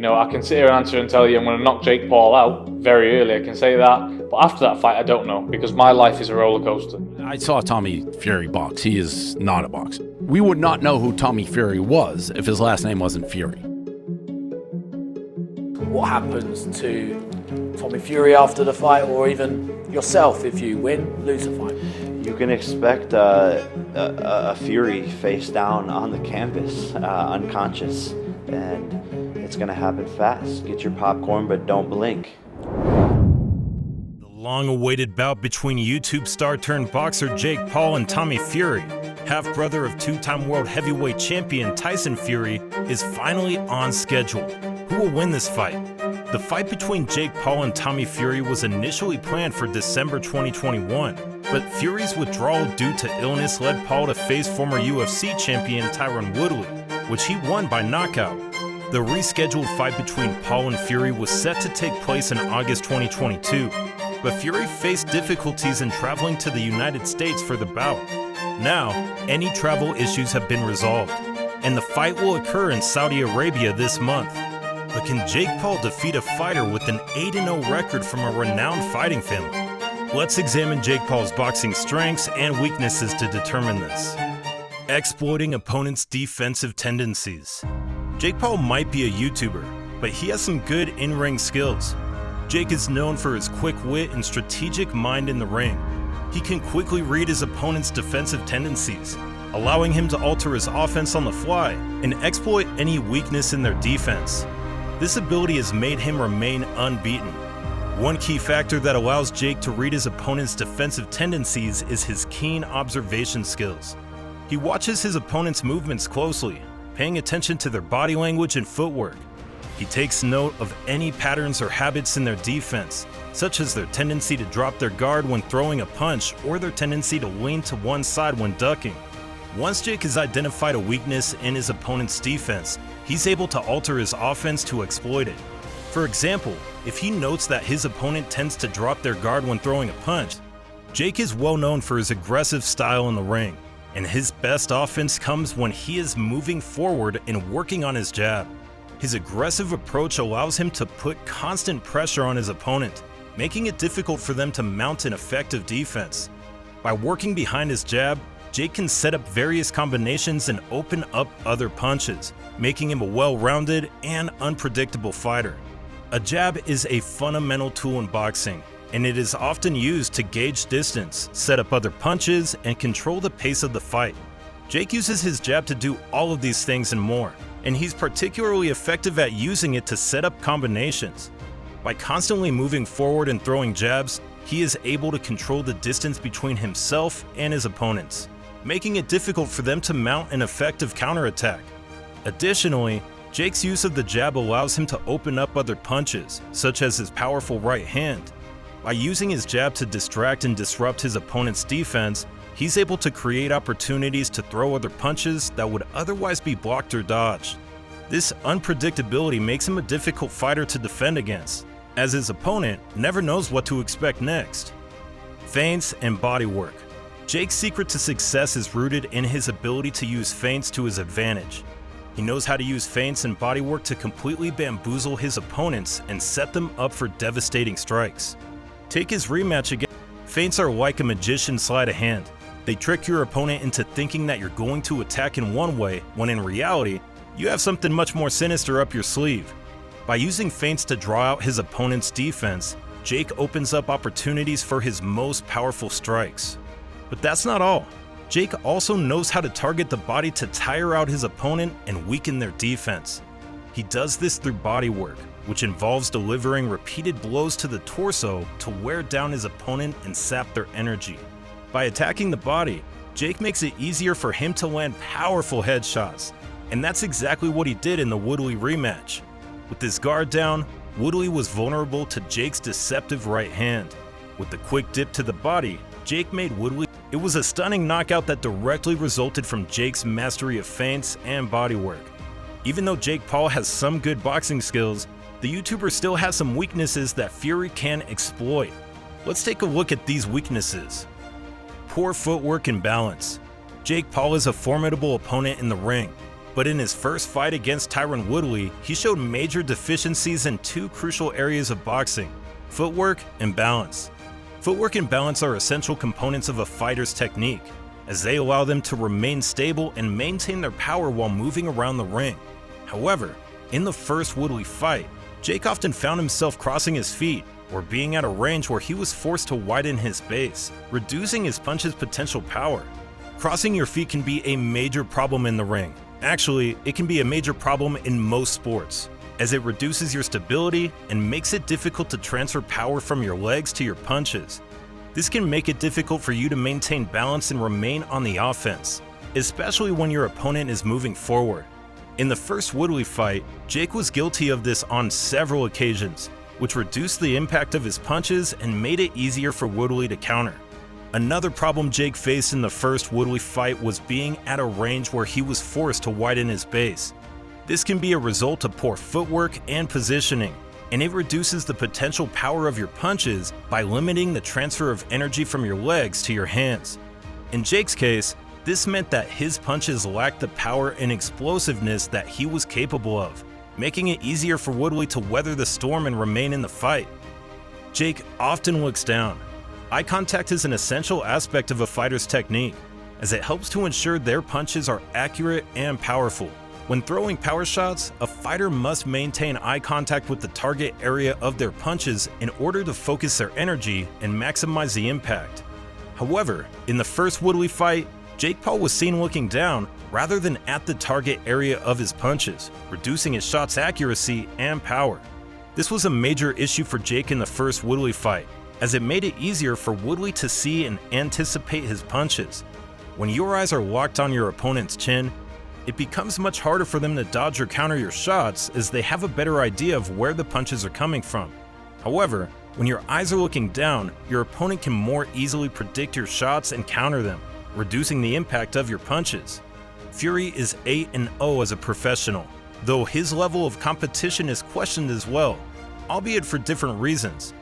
You know, I can sit here and answer and tell you I'm going to knock Jake Paul out very early. I can say that. But after that fight, I don't know, because my life is a roller coaster. I saw Tommy Fury box. He is not a boxer. We would not know who Tommy Fury was if his last name wasn't Fury. What happens to Tommy Fury after the fight, or even yourself if you win, lose a fight? You can expect a Fury face down on the canvas, unconscious, and it's gonna happen fast. Get your popcorn, but don't blink. The long-awaited bout between YouTube star turned boxer Jake Paul and Tommy Fury, half-brother of two-time world heavyweight champion Tyson Fury, is finally on schedule. Who will win this fight? The fight between Jake Paul and Tommy Fury was initially planned for December 2021, but Fury's withdrawal due to illness led Paul to face former UFC champion Tyron Woodley, which he won by knockout. The rescheduled fight between Paul and Fury was set to take place in August 2022, but Fury faced difficulties in traveling to the United States for the bout. Now, any travel issues have been resolved, and the fight will occur in Saudi Arabia this month. But can Jake Paul defeat a fighter with an 8-0 record from a renowned fighting family? Let's examine Jake Paul's boxing strengths and weaknesses to determine this. Exploiting opponents' defensive tendencies. Jake Paul might be a YouTuber, but he has some good in-ring skills. Jake is known for his quick wit and strategic mind in the ring. He can quickly read his opponent's defensive tendencies, allowing him to alter his offense on the fly and exploit any weakness in their defense. This ability has made him remain unbeaten. One key factor that allows Jake to read his opponent's defensive tendencies is his keen observation skills. He watches his opponent's movements closely, paying attention to their body language and footwork. He takes note of any patterns or habits in their defense, such as their tendency to drop their guard when throwing a punch or their tendency to lean to one side when ducking. Once Jake has identified a weakness in his opponent's defense, he's able to alter his offense to exploit it. For example, if he notes that his opponent tends to drop their guard when throwing a punch, Jake is well known for his aggressive style in the ring, and his best offense comes when he is moving forward and working on his jab. His aggressive approach allows him to put constant pressure on his opponent, making it difficult for them to mount an effective defense. By working behind his jab, Jake can set up various combinations and open up other punches, making him a well-rounded and unpredictable fighter. A jab is a fundamental tool in boxing, and it is often used to gauge distance, set up other punches, and control the pace of the fight. Jake uses his jab to do all of these things and more, and he's particularly effective at using it to set up combinations. By constantly moving forward and throwing jabs, he is able to control the distance between himself and his opponents, making it difficult for them to mount an effective counterattack. Additionally, Jake's use of the jab allows him to open up other punches, such as his powerful right hand. By using his jab to distract and disrupt his opponent's defense, he's able to create opportunities to throw other punches that would otherwise be blocked or dodged. This unpredictability makes him a difficult fighter to defend against, as his opponent never knows what to expect next. Feints and bodywork. Jake's secret to success is rooted in his ability to use feints to his advantage. He knows how to use feints and bodywork to completely bamboozle his opponents and set them up for devastating strikes. Take his rematch again. Feints are like a magician's sleight of hand. They trick your opponent into thinking that you're going to attack in one way, when in reality, you have something much more sinister up your sleeve. By using feints to draw out his opponent's defense, Jake opens up opportunities for his most powerful strikes. But that's not all. Jake also knows how to target the body to tire out his opponent and weaken their defense. He does this through bodywork, which involves delivering repeated blows to the torso to wear down his opponent and sap their energy. By attacking the body, Jake makes it easier for him to land powerful headshots, and that's exactly what he did in the Woodley rematch. With his guard down, Woodley was vulnerable to Jake's deceptive right hand. With the quick dip to the body, Jake made Woodley. It was a stunning knockout that directly resulted from Jake's mastery of feints and bodywork. Even though Jake Paul has some good boxing skills, the YouTuber still has some weaknesses that Fury can exploit. Let's take a look at these weaknesses. Poor footwork and balance. Jake Paul is a formidable opponent in the ring. But in his first fight against Tyron Woodley, he showed major deficiencies in two crucial areas of boxing: footwork and balance. Footwork and balance are essential components of a fighter's technique, as they allow them to remain stable and maintain their power while moving around the ring. However, in the first Woodley fight, Jake often found himself crossing his feet or being at a range where he was forced to widen his base, reducing his punch's potential power. Crossing your feet can be a major problem in the ring. Actually, it can be a major problem in most sports, as it reduces your stability and makes it difficult to transfer power from your legs to your punches. This can make it difficult for you to maintain balance and remain on the offense, especially when your opponent is moving forward. In the first Woodley fight, Jake was guilty of this on several occasions, which reduced the impact of his punches and made it easier for Woodley to counter. Another problem Jake faced in the first Woodley fight was being at a range where he was forced to widen his base. This can be a result of poor footwork and positioning, and it reduces the potential power of your punches by limiting the transfer of energy from your legs to your hands. In Jake's case, this meant that his punches lacked the power and explosiveness that he was capable of, making it easier for Woodley to weather the storm and remain in the fight. Jake often looks down. Eye contact is an essential aspect of a fighter's technique, as it helps to ensure their punches are accurate and powerful. When throwing power shots, a fighter must maintain eye contact with the target area of their punches in order to focus their energy and maximize the impact. However, in the first Woodley fight, Jake Paul was seen looking down rather than at the target area of his punches, reducing his shot's accuracy and power. This was a major issue for Jake in the first Woodley fight, as it made it easier for Woodley to see and anticipate his punches. When your eyes are locked on your opponent's chin, it becomes much harder for them to dodge or counter your shots, as they have a better idea of where the punches are coming from. However, when your eyes are looking down, your opponent can more easily predict your shots and counter them, reducing the impact of your punches. Fury is 8-0 as a professional, though his level of competition is questioned as well, albeit for different reasons.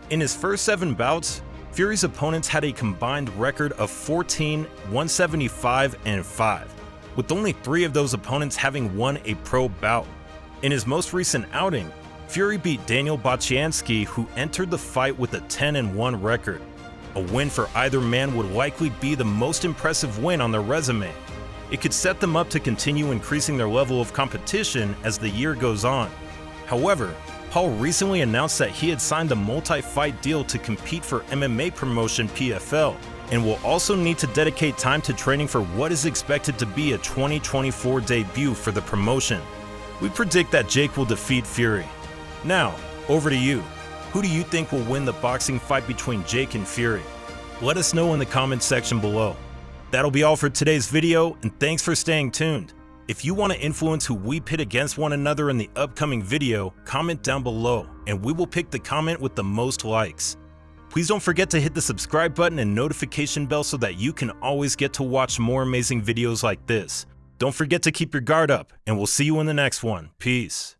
In his first 7 bouts, Fury's opponents had a combined record of 14, 175, and 5, with only 3 of those opponents having won a pro bout. In his most recent outing, Fury beat Daniel Bocianski, who entered the fight with a 10-1 record. A win for either man would likely be the most impressive win on their resume. It could set them up to continue increasing their level of competition as the year goes on. However, Paul recently announced that he had signed a multi-fight deal to compete for MMA promotion PFL, and will also need to dedicate time to training for what is expected to be a 2024 debut for the promotion. We predict that Jake will defeat Fury. Now, over to you. Who do you think will win the boxing fight between Jake and Fury? Let us know in the comments section below. That'll be all for today's video, and thanks for staying tuned. If you want to influence who we pit against one another in the upcoming video, comment down below, and we will pick the comment with the most likes. Please don't forget to hit the subscribe button and notification bell so that you can always get to watch more amazing videos like this. Don't forget to keep your guard up, and we'll see you in the next one. Peace.